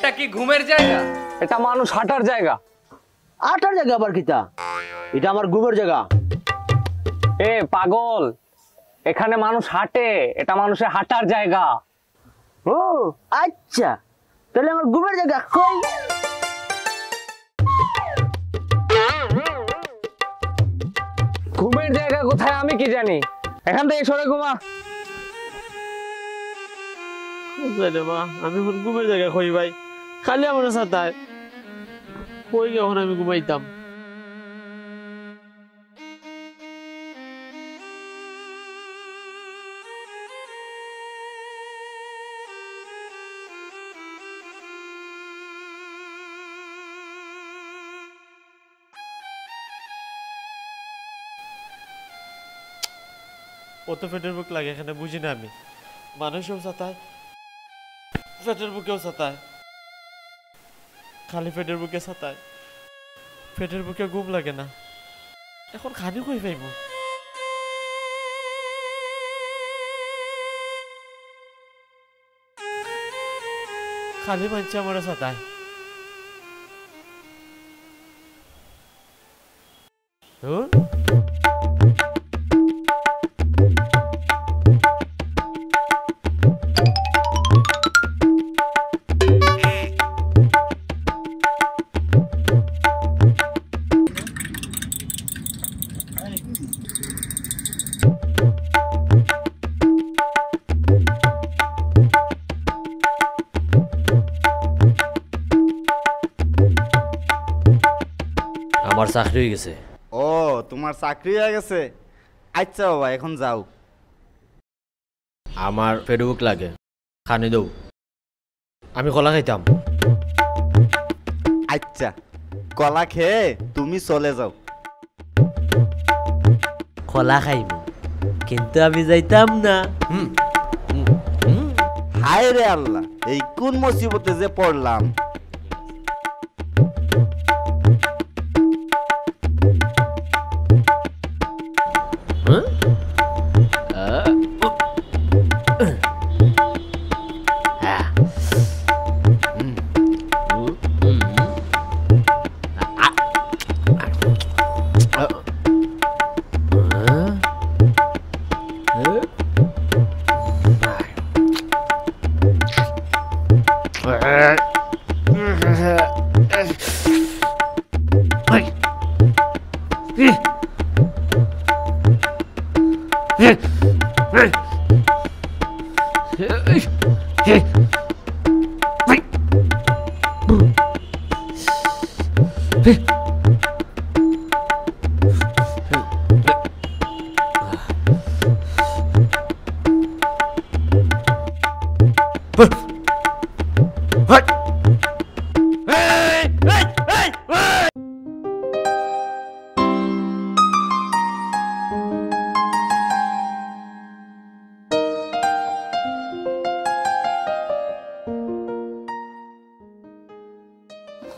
এটা কি ঘুমের জায়গা? এটা মানুষ হাঁটার জায়গা। হাঁটার জায়গা আবার কিতা? এটা আমার ঘুমের জায়গা। এ পাগল, এখানে মানুষ হাঁটে, এটা মানুষের হাঁটার জায়গা। ও আচ্ছা, তাহলে আমার ঘুমের জায়গা কই? ঘুমের জায়গা কোথায় আমি কি জানি, এখান থেকে সরে ঘুমা। আমি ঘুমের জায়গা কই ভাই, খালি আমার সাথে কই যখন আমি ঘুমাইতাম। কত পেটের বুক লাগে এখানে বুঝি না আমি। মানুষও সাতায়, পেটের বুকেও সাতায়, খালি পেটের বুকে সাতায়, পেটের বুকে ঘুম লাগে না। এখন খানি কই পাইব? খালি মানছে আমার সাতায়। আমার চাকরি হয়ে গেছে। ও তোমার চাকরি হয়ে গেছে? আচ্ছা বাবা, এখন যাও। আমার ফেসবুক লাগে, খানি দৌ। আমি কলা খাইতাম। আচ্ছা, কলা খেয়ে তুমি চলে যাও। কলা খাইব, কিন্তু আমি যাইতাম না। হায় রে আল্লাহ, এই কোন মুসিবতে যে পড়লাম।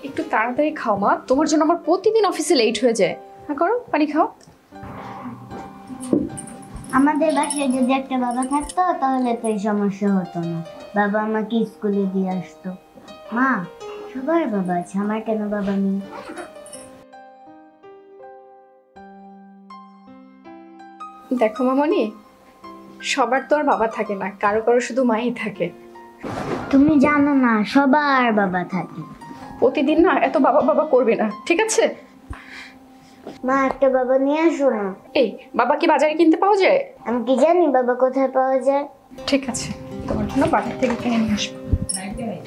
একটু তাড়াতাড়ি খাও মা, তোমার জন্য আমার প্রতিদিন অফিসে লেট হয়ে যায়। হ্যাঁ করো, পানি খাও। আমাদের বাসায় যদি একটা বাবা থাকতো তাহলে তো এই সমস্যা হতো না। বাবা আমাকে স্কুলে দিয়ে আসতো। মা, সবার বাবা আছে, আমার কেন বাবা নেই? দেখো মামনি, সবার তো আর বাবা থাকে না, কারো কারো শুধু মাই থাকে। তুমি জানো না, সবার বাবা থাকে। প্রতিদিন না এত বাবা বাবা করবে না, ঠিক আছে? মা, একটা বাবা নিয়ে আসো না। এই বাবা কি বাজারে কিনতে পাওয়া যায়? আমি কি জানি বাবা কোথায় পাওয়া যায়? ঠিক আছে, তোমার জন্য বাজার থেকে কিনে নিয়ে আসবো।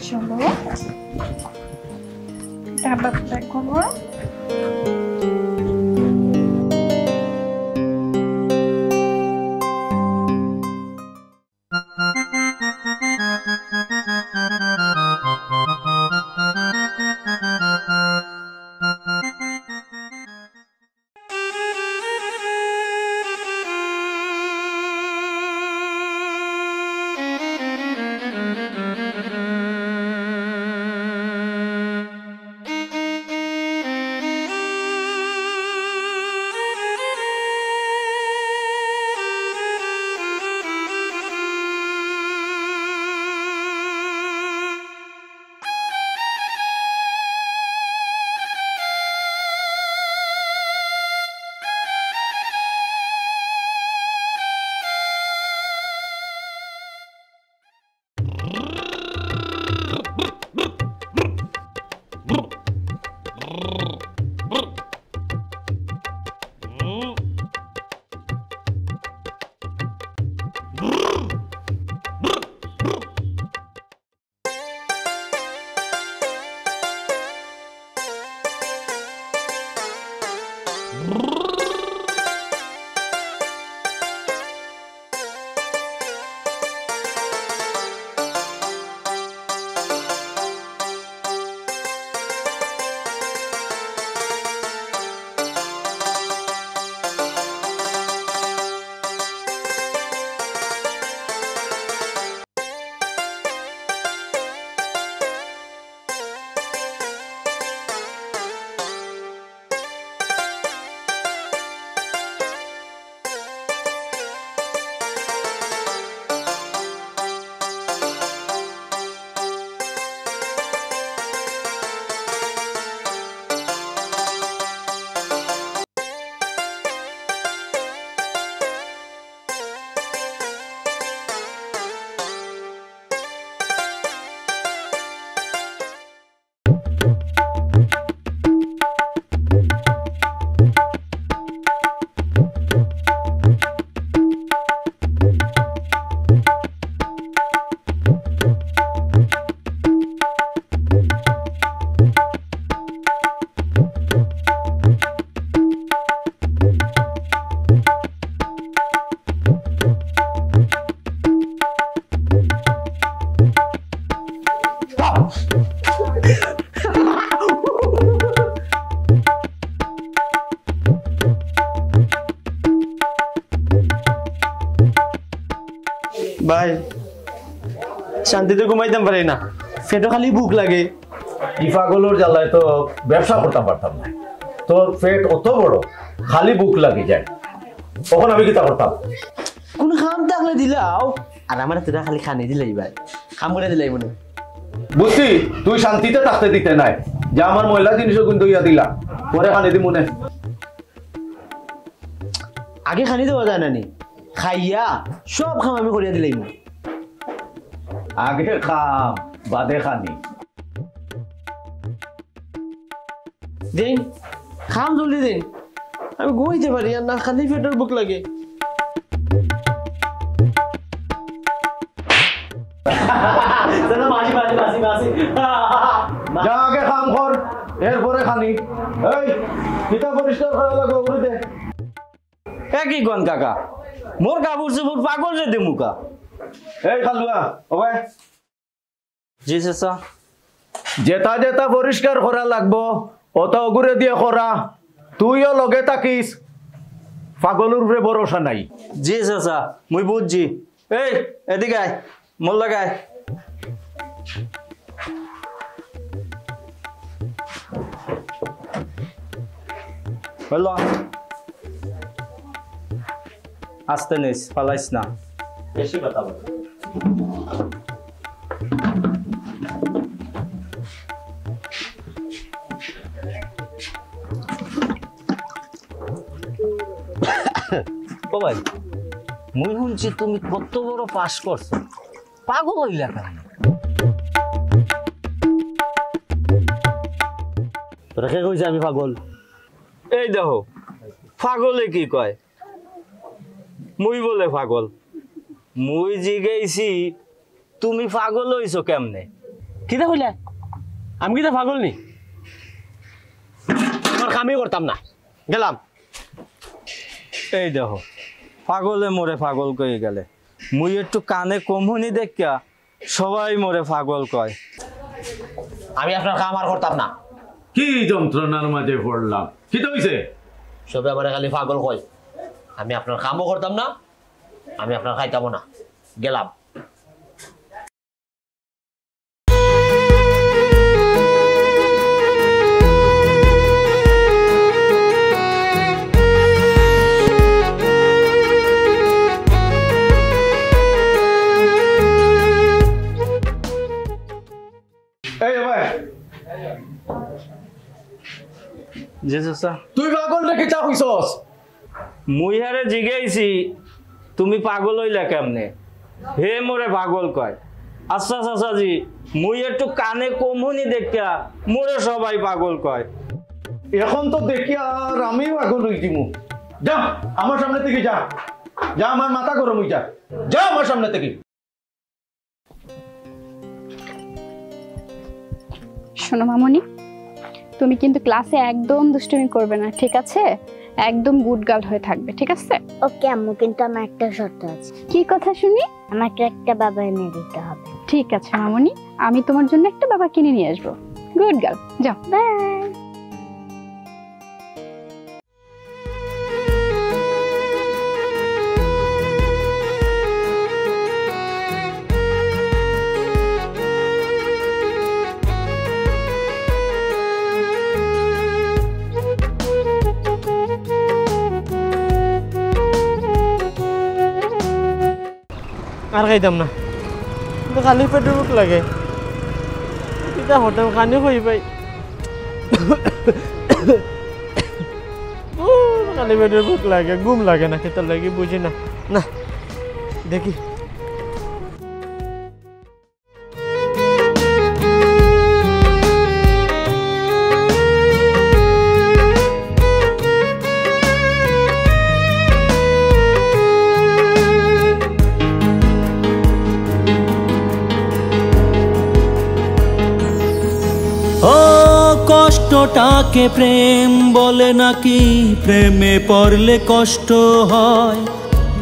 চলো, ডাব্বা প্যাক করবো। ভাই শান্তিতে ঘুমাইতাম পারি না, পেটে খালি ভুক লাগে। এই পাগলের জ্বালায় তো ব্যবসা করতে পারতাম না। তোর পেট অত বড়, খালি বুক লাগে যায়, তখন আমি কিতা করতাম? কোন খাম থাকলে দিলাও, আর আমার তোরা খালি খানি দিলাই ভাই, খাম করে দিলাই মনে। বুঝছি তুই শান্তিতে থাকতে দিতে নাই, যে আমার ময়লা জিনিসও কিন্তু ইয়া দিলা, পরে খানি দি মনে। আগে খানি দেওয়া যায় না নি, খাইয়া সব খাম আমি করিয়া দিলাই মনে। আগে খাম বাদে খানি। দিন খাম জলদি দিন, আমি ঘুমাইতে পারি আর না খালি পেটের ভুক লাগে। যা আগে খাম কর, এরপরে খানি। এই কিতা পরিষ্কার করা লাগবে করে দে। কি গন কাকা, মোর কাপড় চোপড় পাগল যে দিমুকা। এই খালুয়া ওবে, জি চাচা। যেটা যেটা পরিষ্কার করা লাগবো ওটা অগুরে দিয়ে করা। তুইও লগে থাকিস, পাগলের উপরে ভরসা নাই। জি চাচা মুই বুঝছি। এই এদিকে আয়, মোর লাগায়। হলো আস্তে নিস, পালাইস না। বেশি কথা বল। ও ভাই, মুই শুনছি তুমি কত বড় পাস করছো, পাগল হইলা কেন? তোরা কে কইছে আমি পাগল? এই দেখো পাগলে কি কয়, মুই বলে পাগল। মুই জিগাইছি তুমি পাগল হইছো কেমনে? কিতা কইলা? আমি কিতা পাগল নি? আমার কামই করতাম না, গেলাম। এই দেখো পাগলে মোরে পাগল কয়ে গেলে, মুই একটু কানে কমুনি দেখা সবাই মোরে পাগল কয়। আমি আপনার কাম আর করতাম না। কি যন্ত্রণার মাঝে পড়লাম, কি তো হইছে? সবে আমার খালি পাগল কয়। আমি আপনার কামও করতাম না, আমি আপনার খাইতামও না, গেলাম। তুই পাগল রেখে চা হইছস? মুই হারে জিগাইছি তুমি পাগল হইলা কেমনে, হে মোরে পাগল কয়। আচ্ছা চাচাজি, মুই একটু কানে কমুনি দেখা মোরে সবাই পাগল কয়। এখন তো দেখি আর আমি পাগল হই দিমু। যা আমার সামনে থেকে যা, যা আমার মাথা গরম হই যা, যা আমার সামনে থেকে। শোনো মামনি, তুমি কিন্তু ক্লাসে একদম দুষ্টুমি করবে না, ঠিক আছে? একদম গুড গার্ল হয়ে থাকবে, ঠিক আছে? ওকে আম্মু, কিন্তু আমার একটা শর্ত আছে। কি কথা শুনি? আমাকে একটা বাবা এনে দিতে হবে। ঠিক আছে মামনি, আমি তোমার জন্য একটা বাবা কিনে নিয়ে আসবো। গুড গার্ল, যাও। বাই। আর খাইতাম না, কিন্তু খালি পেটের ভোক লাগে। কিতা হঠাৎ খানি হই পাই, খালি পেটের ভোক লাগে, ঘুম লাগে না, খেতে লাগে বুঝি না। না দেখি ও কষ্টটাকে প্রেম বলে নাকি? প্রেমে পড়লে কষ্ট হয়?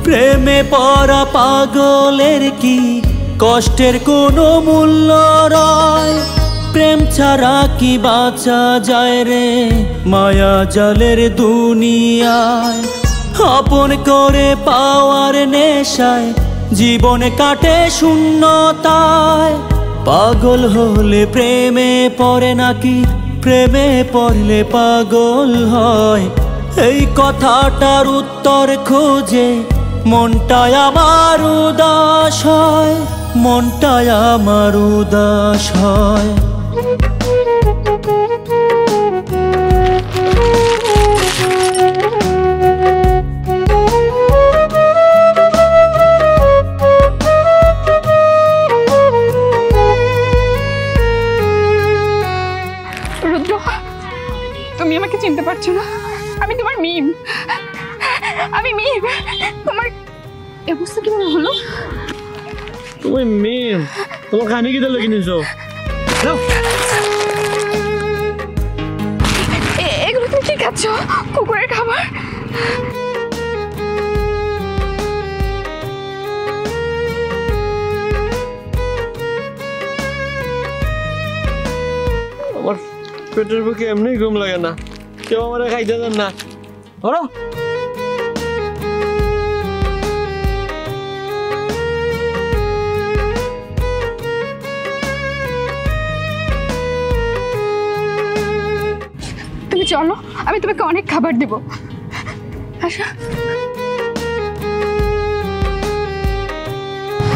প্রেমে পড়া পাগলের কি কষ্টের কোনো মূল্য রয়? প্রেম ছাড়া কি বাঁচা যায় রে মায়া জালের দুনিয়ায়? আপন করে পাওয়ার নেশায় জীবনে কাটে শূন্যতায়। পাগল হলে প্রেমে পড়ে নাকি? প্রেমে পড়লে পাগল হয়? এই কথাটার উত্তর খোঁজে মনটায় আমার উদাস হয়, মনটায় আমার উদাস হয়। তুমি আমাকে চিনতে পারছো না? আমি তোমার মিম, আমি মিম। তোমার অবস্থা কিভাবে হলো? তুমি মেয়ে, তোমার খানি কিতা লেগে নিছো? এগুলো তুমি কি খাচ্ছ? কুকুরের খাবার? আমার পেটের বুকে এমনি ঘুম লাগে না, কেউ আমার খাইতে দেন না। ধরো তুমি চলো, আমি তোমাকে অনেক খাবার দেব। আচ্ছা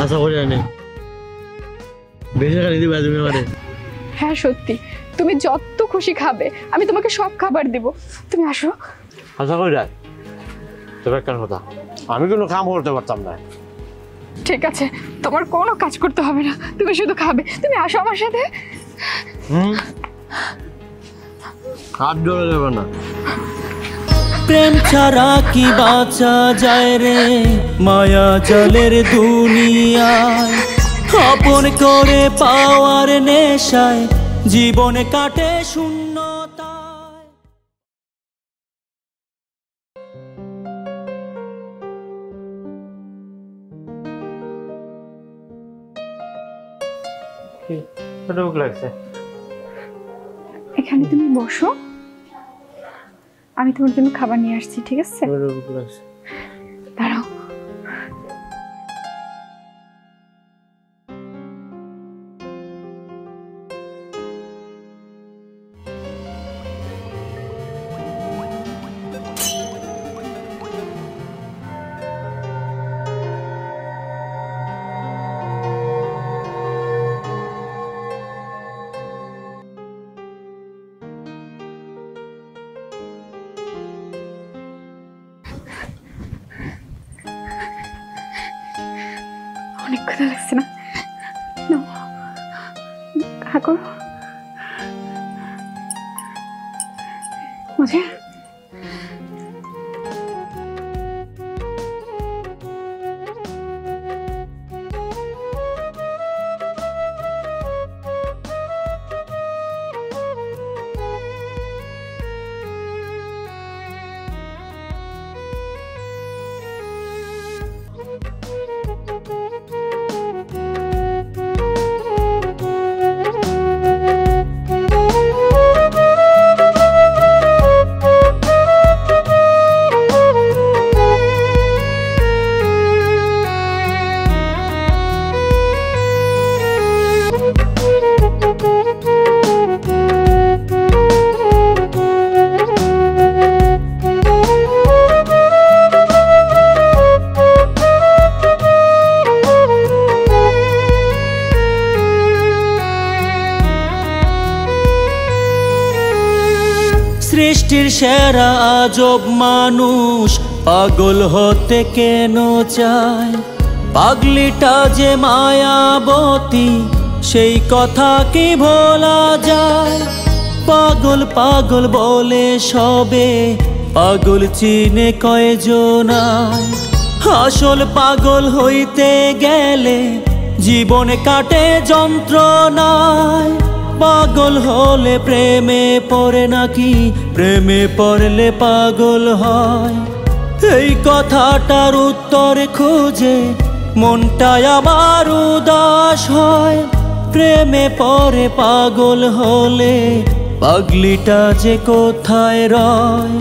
আশা করি আনে বেশি খালি দিবা তুমি আমারে। হ্যাঁ সত্যি, তুমি যত খুশি খাবে, আমি তোমাকে সব খাবার দেব। তুমি আসো। আশা করি রাখ, তবে একটা কথা, আমি কোনো কাম করতে পারতাম না। ঠিক আছে, তোমার কোনো কাজ করতে হবে না, তুমি শুধু খাবে। তুমি আসো আমার সাথে। হাত ধরে যাবে না। প্রেম ছাড়া কি বাঁচা যায় রে মায়া জালের দুনিয়ায়? আপন করে পাওয়ার নেশায় জীবনে কাটে শূন্যতায়। ভোক লাগছে। এখানে তুমি বসো, আমি তোমার জন্য খাবার নিয়ে আসছি, ঠিক আছে? ভোক লাগছে। দাঁড়াও। অনেক ক্ষুধা লাগছে না? খা করো। মজা? সৃষ্টির সেরা আজব মানুষ পাগল হতে কেন চায়? পাগলিটা যে মায়াবতী সেই কথা কি ভোলা যায়? পাগল পাগল বলে সবে, পাগল চিনে কয়জনায়? আসল পাগল হইতে গেলে জীবন কাটে যন্ত্রণায়। পাগল হলে প্রেমে পড়ে নাকি প্রেমে পড়লে পাগল হয়? এই কথাটার উত্তর খুঁজে মনটাই আমার উদাস হয়। প্রেমে পড়ে পাগল হলে পাগলিটা যে কোথায় রয়?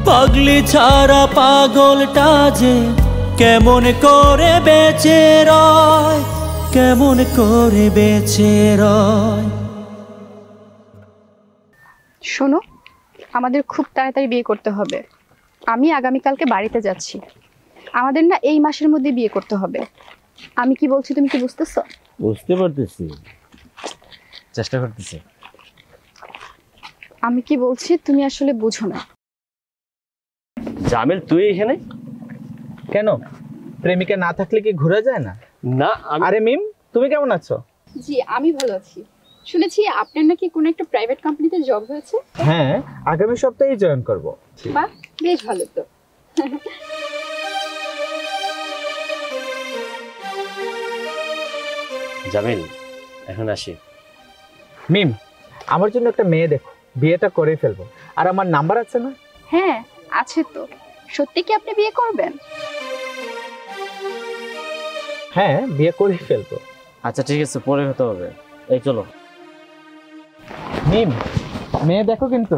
পাগলি ছাড়া পাগলটা যে কেমন করে বেঁচে রয়, কেমন করে বেঁচে রয়। শোনো, আমাদের খুব তাড়াতাড়ি বিয়ে করতে হবে। আমি আগামীকালকে বাড়িতে যাচ্ছি। আমাদের না এই মাসের মধ্যে বিয়ে করতে হবে। আমি কি বলছি তুমি কি বুঝতেছো? বুঝতে পারতেছি, চেষ্টা করতেছি। আমি কি বলছি তুমি আসলে বুঝো না। জামিল তুই এখানে কেন? প্রেমিকা না থাকলে কি ঘোরা যায় না? না আরে মিম, তুমি কেমন আছো? জি আমি ভালো আছি। শুনেছি আপনার নাকি কোনো একটা প্রাইভেট কোম্পানিতে জব হয়েছে। হ্যাঁ, আগামী সপ্তাহেই জয়েন করব। বাহ, বেশ ভালো তো। জামিল এখন আসি। মিম, আমার জন্য একটা মেয়ে দেখো, বিয়েটা করে ফেলবো। আর আমার নাম্বার আছে না? হ্যাঁ আছে তো। সত্যি কি আপনি বিয়ে করবেন? হ্যাঁ, বিয়ে করে ফেলবো। আচ্ছা ঠিক আছে, পরে হতে হবে। এই চলো। মিম, মেয়ে দেখো কিন্তু।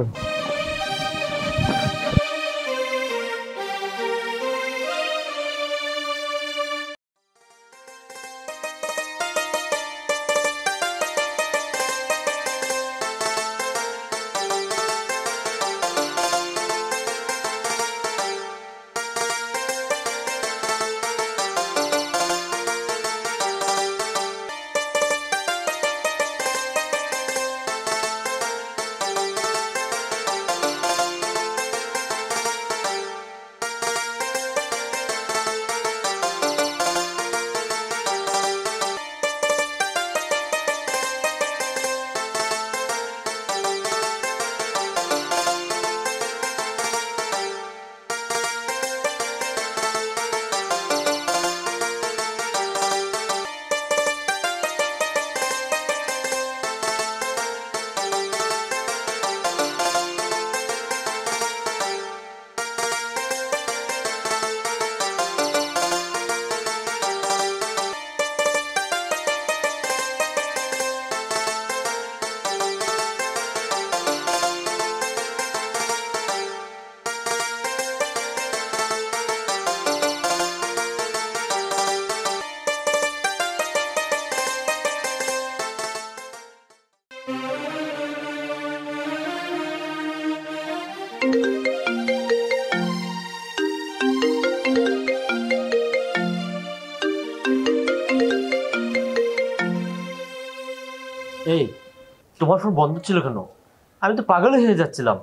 এই তোমার ফোন বন্ধ ছিল কেন? আমি তো পাগল হয়ে যাচ্ছিলাম।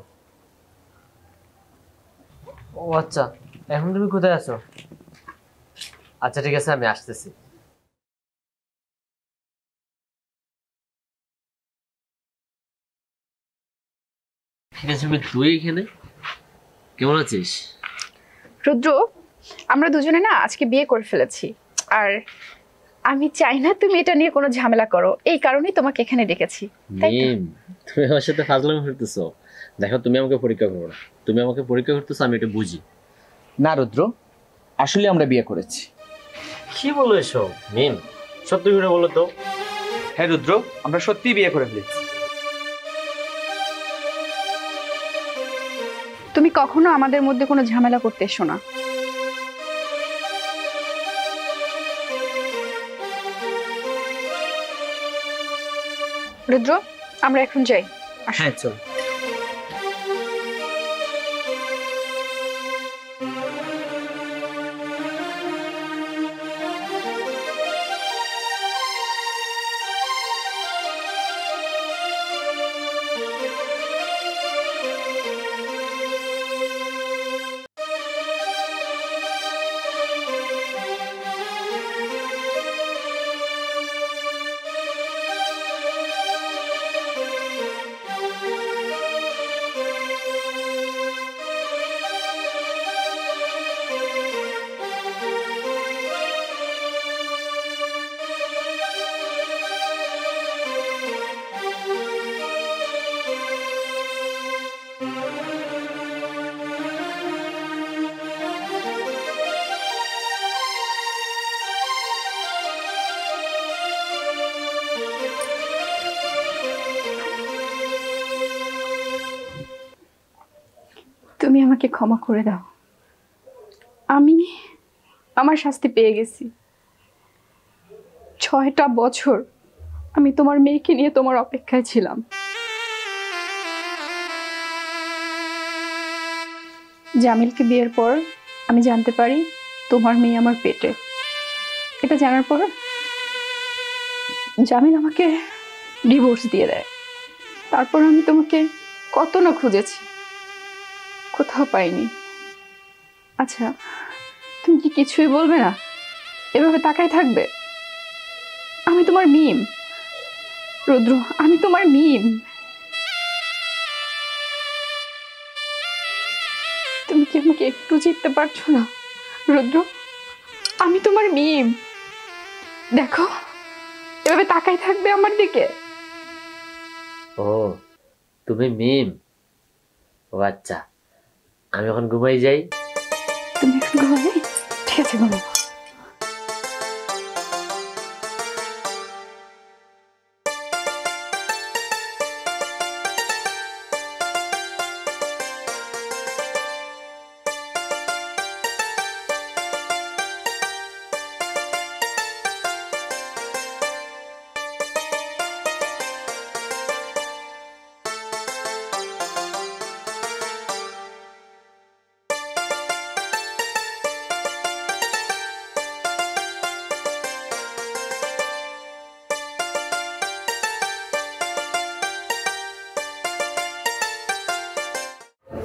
ও আচ্ছা, এখন তুমি কোথায় আছো? আচ্ছা ঠিক আছে, আমি আসতেছি। ঠিক আছে, তুই এখানে কেমন আছিস? রুদ্র, আমরা দুজনে না আজকে বিয়ে করে ফেলেছি। আর আমি চাই না তুমি এটা নিয়ে কোনো ঝামেলা করো, এই কারণেই তোমাকে এখানে ডেকেছি। মিম, তুমি আমার সাথে ফাজলামি করতেছো। দেখো, তুমি আমাকে পরীক্ষা করো না। তুমি আমাকে পরীক্ষা করতেছো, আমি এটা বুঝি না রুদ্র, আসলে আমরা বিয়ে করেছি। কি বলো এসব? মিম, সত্যি করে বলো তো। হ্যাঁ রুদ্র, আমরা সত্যি বিয়ে করে ফেলেছি। তুমি কখনো আমাদের মধ্যে কোনো ঝামেলা করতে এসো না। রুদ্র, আমরা এখন যাই। হ্যাঁ চল। তুমি আমাকে ক্ষমা করে দাও। আমি আমার শাস্তি পেয়ে গেছি। 6টা বছর আমি তোমার মেয়েকে নিয়ে তোমার অপেক্ষায় ছিলাম। জামিলকে বিয়ের পর আমি জানতে পারি তোমার মেয়ে আমার পেটে। এটা জানার পর জামিল আমাকে ডিভোর্স দিয়ে দেয়। তারপর আমি তোমাকে কত না খুঁজেছি, কোথাও পাইনি। আচ্ছা, তুমি কি কিছুই বলবে না? এভাবে তাকাই থাকবে? আমি তোমার মিম রুদ্র, আমি তোমার মিম। তুমি কি আমাকে একটু চিনতে পারছো না রুদ্র? আমি তোমার মিম। দেখো, এভাবে তাকাই থাকবে আমার দিকে? ও তুমি মিম? ও আচ্ছা, আমি এখন ঘুমাই যাই। তুমি এখন ঘুমাবে? ঠিক আছে, ঘুমাবো।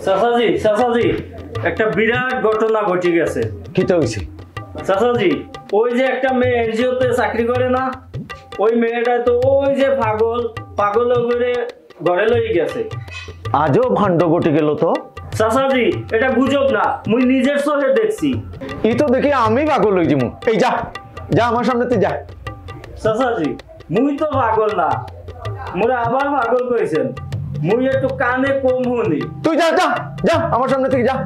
চাচাজি চাচাজি, একটা বিরাট ঘটনা ঘটে গেছে। কি তো হয়েছে? চাচাজি, ওই যে একটা মেয়ে এনজিওতে চাকরি করে না, ওই মেয়েটা তো ওই যে পাগল করে ঘরে লই গেছে। আজও ভাণ্ড ঘটে গেল তো। চাচাজি, এটা গুজব না, মুই নিজের চোখে দেখছি। ই তো দেখি আমি পাগল হয়ে যাবো। এই যা যা আমার সামনে তুই যা। চাচাজি, মুই তো পাগল না, মোরে আবার পাগল কইছেন। মুই একটু কানে কম শুনি। তুই যা যা যা আমার সামনে থেকে যা।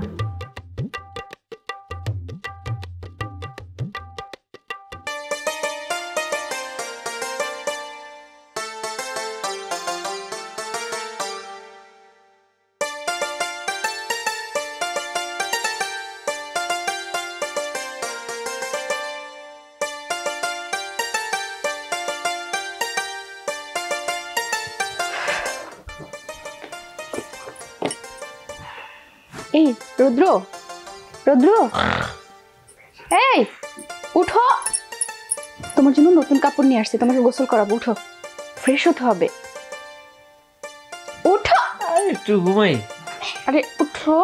এই রুদ্র, রুদ্র, এই উঠো। তোমার জন্য নতুন কাপড় নিয়ে আসছে, তোমাকে গোসল করাবো। উঠো, ফ্রেশ হতে হবে। উঠো। একটু ঘুমাই। আরে উঠো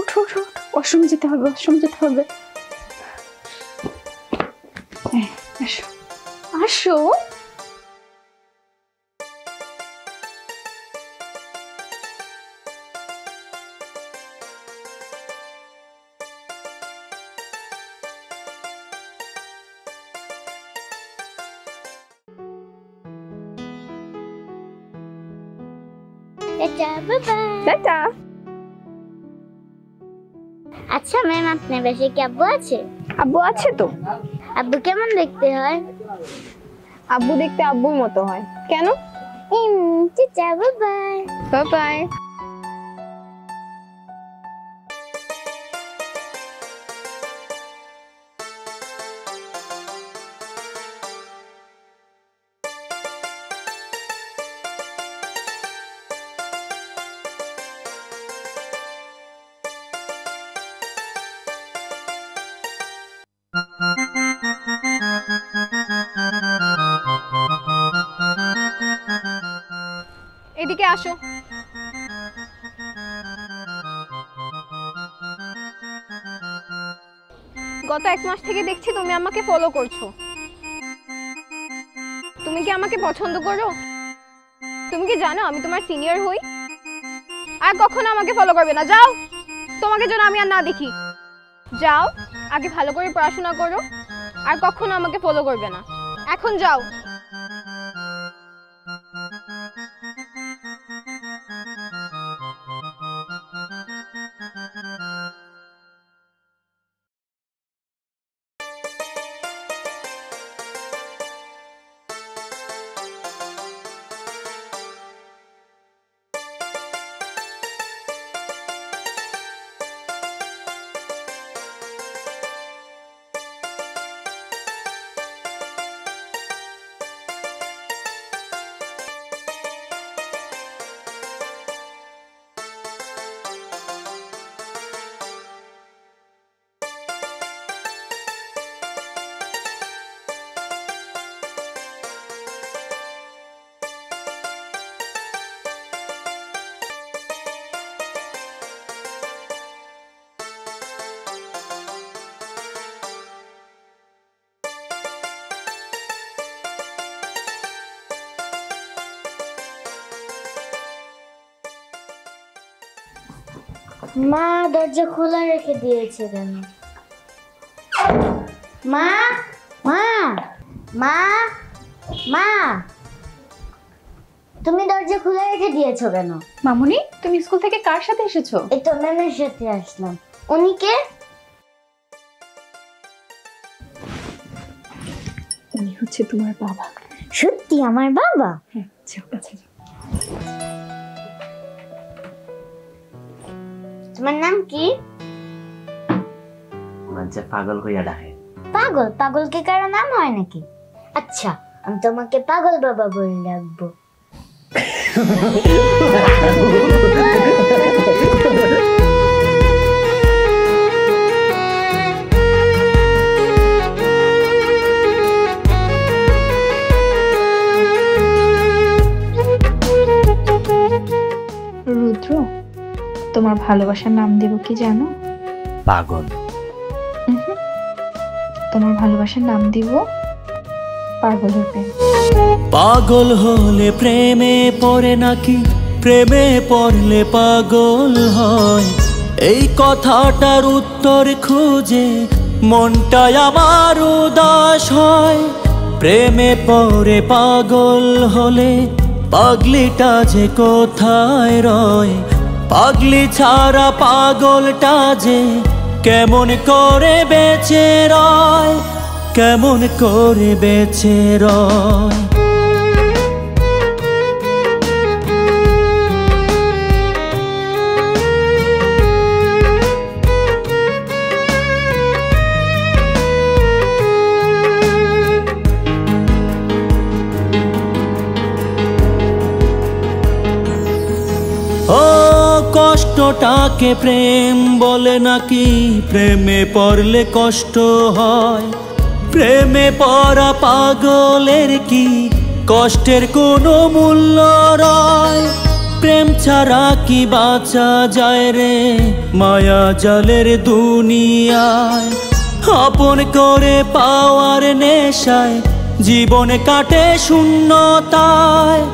উঠো উঠো, ওয়াশরুমে যেতে হবে, ওয়াশরুমে যেতে হবে। আসো আসো। টাটা। আচ্ছা ম্যাম, আপনার বাসায় কি আব্বু আছে? আব্বু আছে তো। আব্বু কেমন দেখতে হয়? আব্বু দেখতে আব্বুর মতো হয়। কেন? চাচা, বাই বাই বাই। এদিকে আসো। গত 1 মাস থেকে দেখছি তুমি আমাকে ফলো করছো। তুমি কি আমাকে পছন্দ করো? তুমি কি জানো আমি তোমার সিনিয়র হই? আর কখনো আমাকে ফলো করবে না, যাও। তোমাকে যেন আমি আর না দেখি। যাও, আগে ভালো করে পড়াশোনা করো, আর কখনো আমাকে ফলো করবে না। এখন যাও। মা দরজা খোলা রেখে দিয়েছে কেন? মা মা মা মা, তুমি দরজা খোলা রেখে দিয়েছো কেন? মামুনি, তুমি স্কুল থেকে কার সাথে এসেছো? এই তো ম্যামের সাথে আসলাম। উনি কে? উনি হচ্ছে তোমার বাবা। সত্যি আমার বাবা? হ্যাঁ, যাও কাছে যাও। তোমার নাম কি? মানুষে পাগল কইয়া ডাকে। পাগল? পাগল কি কারো নাম হয় নাকি? আচ্ছা, আমি তোমাকে পাগল বাবা বলে ডাকবো। রুদ্র, তোমার ভালোবাসার নাম দেব কি জানো? পাগল। তোমার ভালোবাসার নাম দিব পাগলের প্রেম। পাগল হলে প্রেমে পড়ে নাকি প্রেমে পড়লে পাগল হয়? এই কথাটার উত্তর খুঁজে মনটাই আমার উদাস হয়। প্রেমে পড়ে পাগল হলে পাগলিটা যে কোথায় রয়? পাগলি ছাড়া পাগলটা যে কেমন করে বেঁচে রয়? কেমন করে বেঁচে রয়? ও কষ্টটাকে প্রেম বলে নাকি প্রেমে পড়লে কষ্ট হয়? প্রেমে পড়া পাগলের কি কষ্টের কোনো মূল্য রয়? প্রেম ছাড়া কি বাঁচা যায় রে মায়া জালের দুনিয়ায়? আপন করে পাওয়ার নেশায় জীবন কাটে শূন্যতায়।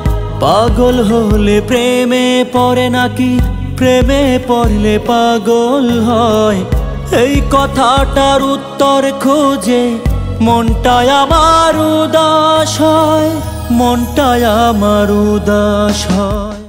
পাগল হলে প্রেমে পড়ে নাকি প্রেমে পড়লে পাগল হয়? এই কথাটার উত্তর খোঁজে মনটাই আমার উদাস হয়। মনটাই আমার উদাস হয়।